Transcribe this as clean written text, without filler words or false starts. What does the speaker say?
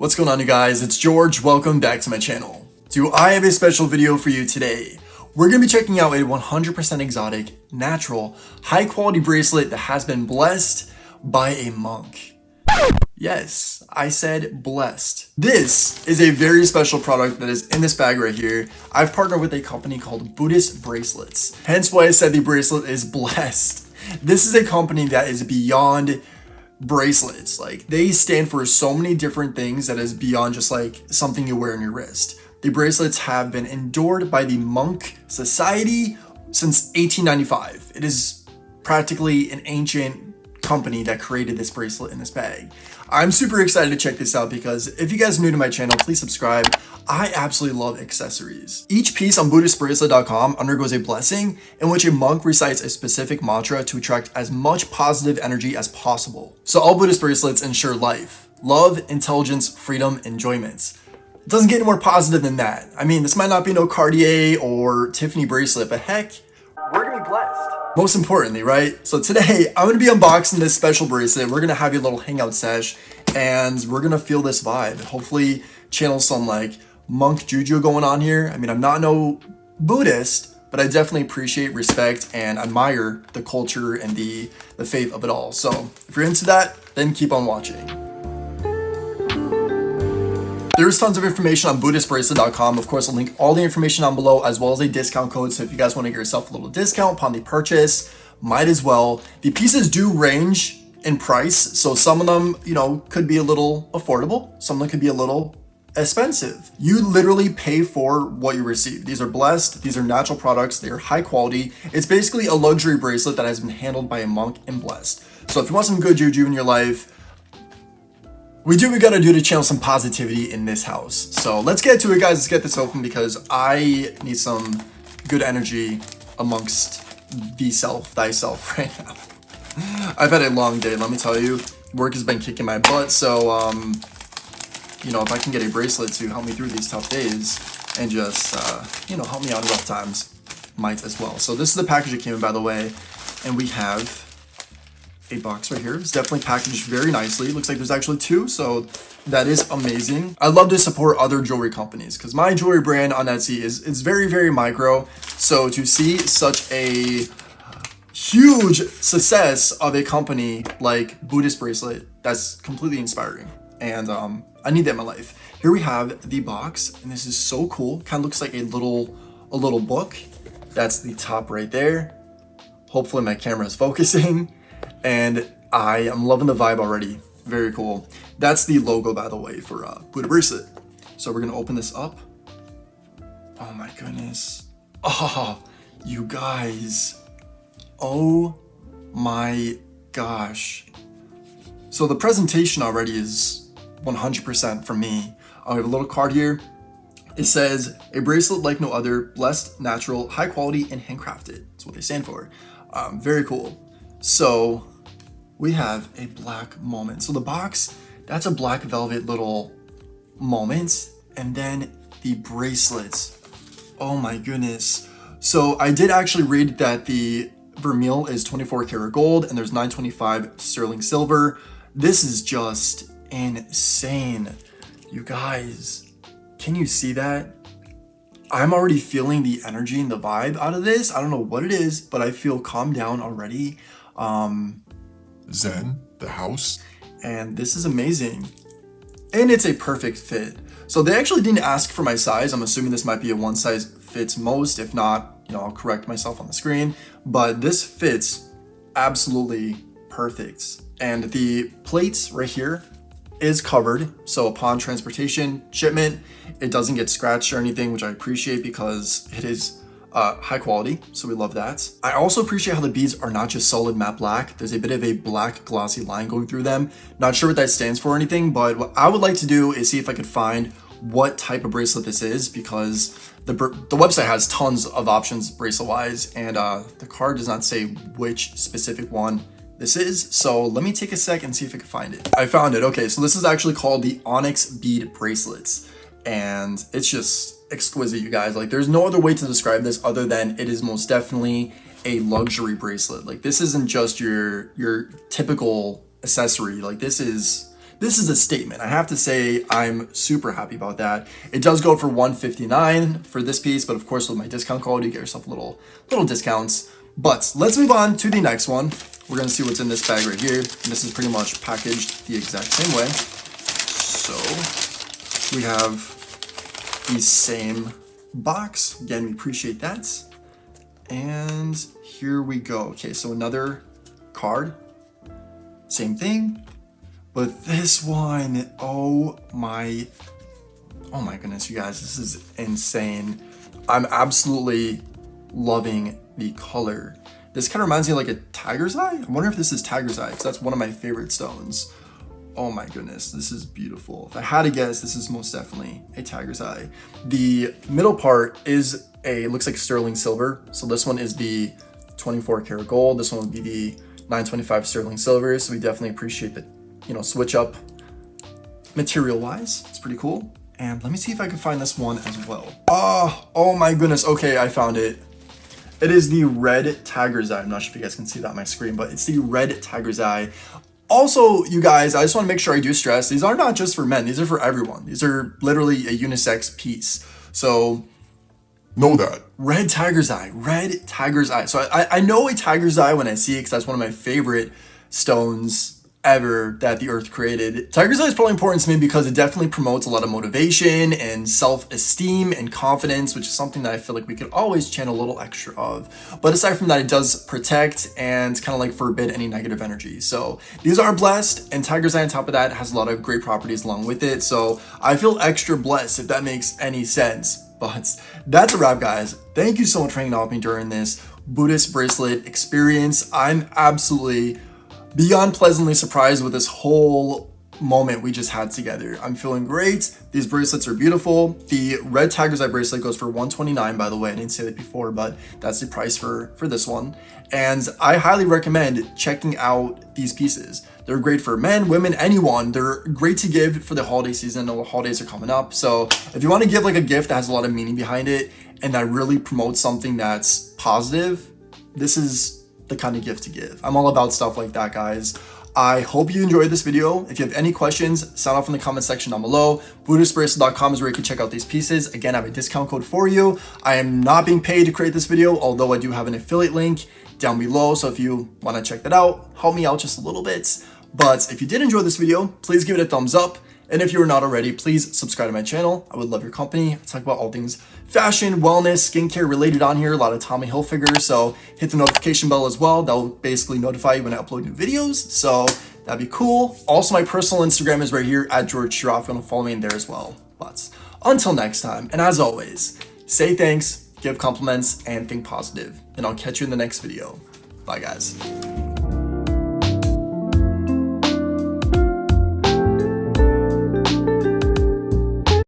What's going on, you guys? It's George. Welcome back to my channel. So I have a special video for you today. We're going to be checking out a 100% exotic, natural, high quality bracelet that has been blessed by a monk. Yes, I said blessed. This is a very special product that is in this bag right here. I've partnered with a company called Buddhist Bracelets. Hence why I said the bracelet is blessed. This is a company that is beyond bracelets. Like, they stand for so many different things that is beyond just like something you wear on your wrist. The bracelets have been endorsed by the monk society since 1895. It is practically an ancient company that created this bracelet in this bag. I'm super excited to check this out because if you guys are new to my channel, please subscribe. I absolutely love accessories. Each piece on BuddhistBracelet.com undergoes a blessing in which a monk recites a specific mantra to attract as much positive energy as possible. So all Buddhist bracelets ensure life, love, intelligence, freedom, enjoyment. It doesn't get any more positive than that. I mean, this might not be no Cartier or Tiffany bracelet, but heck, we're gonna be blessed. Most importantly, right? So today, I'm gonna be unboxing this special bracelet. We're gonna have a little hangout sesh, and we're gonna feel this vibe. Hopefully, channel some like monk juju going on here. I mean, I'm not no Buddhist, but I definitely appreciate, respect, and admire the culture and the faith of it all. So if you're into that, then keep on watching. There's tons of information on BuddhistBracelet.com. Of course, I'll link all the information down below, as well as a discount code. So if you guys want to get yourself a little discount upon the purchase, might as well. The pieces do range in price. So some of them, you know, could be a little affordable. Some of them could be a little expensive. You literally pay for what you receive. These are blessed. These are natural products. They are high quality. It's basically a luxury bracelet that has been handled by a monk and blessed. So if you want some good juju in your life, we gotta do to channel some positivity in this house. So let's get to it, guys. Let's get this open because I need some good energy amongst thyself right now. I've had a long day, let me tell you. Work has been kicking my butt, so you know, if I can get a bracelet to help me through these tough days and just you know, help me out in rough times, might as well. So this is the package it came in, by the way, and we have a box right here. It's definitely packaged very nicely. Looks like there's actually two, so that is amazing. I love to support other jewelry companies because my jewelry brand on Etsy is very, very micro. So to see such a huge success of a company like Buddhist Bracelet, that's completely inspiring. And I need that in my life. Here we have the box, and this is so cool. Kind of looks like a little book. That's the top right there. Hopefully my camera is focusing. And I am loving the vibe already. Very cool. That's the logo, by the way, for Buddha Bracelet. So we're gonna open this up. Oh my goodness. Oh, you guys. Oh my gosh. So the presentation already is 100% for me. I have a little card here. It says, a bracelet like no other, blessed, natural, high quality, and handcrafted. That's what they stand for. Very cool. So we have a black moment. So the box, that's a black velvet little moment. And then the bracelets. Oh my goodness. So I did actually read that the vermeil is 24 karat gold and there's 925 sterling silver. This is just insane. You guys, can you see that? I'm already feeling the energy and the vibe out of this. I don't know what it is, but I feel calmed down already. Zen, the house. And this is amazing. And it's a perfect fit. So they actually didn't ask for my size. I'm assuming this might be a one size fits most. If not, you know, I'll correct myself on the screen. But this fits absolutely perfect. And the plates right here is covered. So upon transportation, shipment, it doesn't get scratched or anything, which I appreciate because it is high quality, so we love that. I also appreciate how the beads are not just solid matte black. There's a bit of a black glossy line going through them. Not sure what that stands for or anything, but what I would like to do is see if I could find what type of bracelet this is, because the website has tons of options bracelet wise, and the card does not say which specific one this is. So let me take a sec and see if I can find it. I found it. Okay, so this is actually called the Onyx bead bracelets, and it's just exquisite, you guys. Like, there's no other way to describe this other than it is most definitely a luxury bracelet. Like, this isn't just your typical accessory. Like, this is this is a statement. I have to say I'm super happy about that. It does go for $159 for this piece, but of course with my discount code, you get yourself little discounts. But let's move on to the next one. We're gonna see what's in this bag right here. This is pretty much packaged the exact same way. So we have the same box. Again, we appreciate that. And here we go. Okay, so another card. Same thing. But this one, oh my goodness, you guys, this is insane. I'm absolutely loving the color. This kind of reminds me of like a tiger's eye. I wonder if this is tiger's eye, because that's one of my favorite stones. Oh my goodness, this is beautiful. If I had to guess, this is most definitely a tiger's eye. The middle part is looks like sterling silver. So this one is the 24 karat gold. This one would be the 925 sterling silver. So we definitely appreciate the, switch up material wise. It's pretty cool. And let me see if I can find this one as well. Oh my goodness. Okay, I found it. It is the red tiger's eye. I'm not sure if you guys can see that on my screen, but it's the red tiger's eye. Also, you guys, I just want to make sure I do stress, these are not just for men. These are for everyone. These are literally a unisex piece. So know that. Red tiger's eye. Red tiger's eye. So I know a tiger's eye when I see it, because that's one of my favorite stones ever that the earth created. Tiger's eye is probably important to me because it definitely promotes a lot of motivation and self-esteem and confidence, which is something that I feel like we could always channel a little extra of. But aside from that, it does protect and kind of like forbid any negative energy. So these are blessed, and tiger's eye on top of that has a lot of great properties along with it. So I feel extra blessed, if that makes any sense. But that's a wrap, guys. Thank you so much for hanging out with me during this Buddhist bracelet experience. I'm absolutely beyond pleasantly surprised with this whole moment we just had together. I'm feeling great. These bracelets are beautiful. The red tiger's eye bracelet goes for $129, by the way. I didn't say that before, but that's the price for this one. And I highly recommend checking out these pieces. They're great for men, women, anyone. They're great to give for the holiday season. I know the holidays are coming up. So if you want to give like a gift that has a lot of meaning behind it and that really promotes something that's positive, this is the kind of gift to give. I'm all about stuff like that, guys. I hope you enjoyed this video. If you have any questions, sound off in the comment section down below. BuddhistBracelet.com is where you can check out these pieces. Again, I have a discount code for you. I am not being paid to create this video, although I do have an affiliate link down below. So if you want to check that out, help me out just a little bit. But if you did enjoy this video, please give it a thumbs up. And if you are not already, please subscribe to my channel. I would love your company. I talk about all things fashion, wellness, skincare related on here, a lot of Tommy Hilfiger. So hit the notification bell as well. That will basically notify you when I upload new videos. So that'd be cool. Also, my personal Instagram is right here at 𝗏𝗏𝗏. If you want to follow me in there as well. But until next time, and as always, say thanks, give compliments, and think positive. And I'll catch you in the next video. Bye, guys.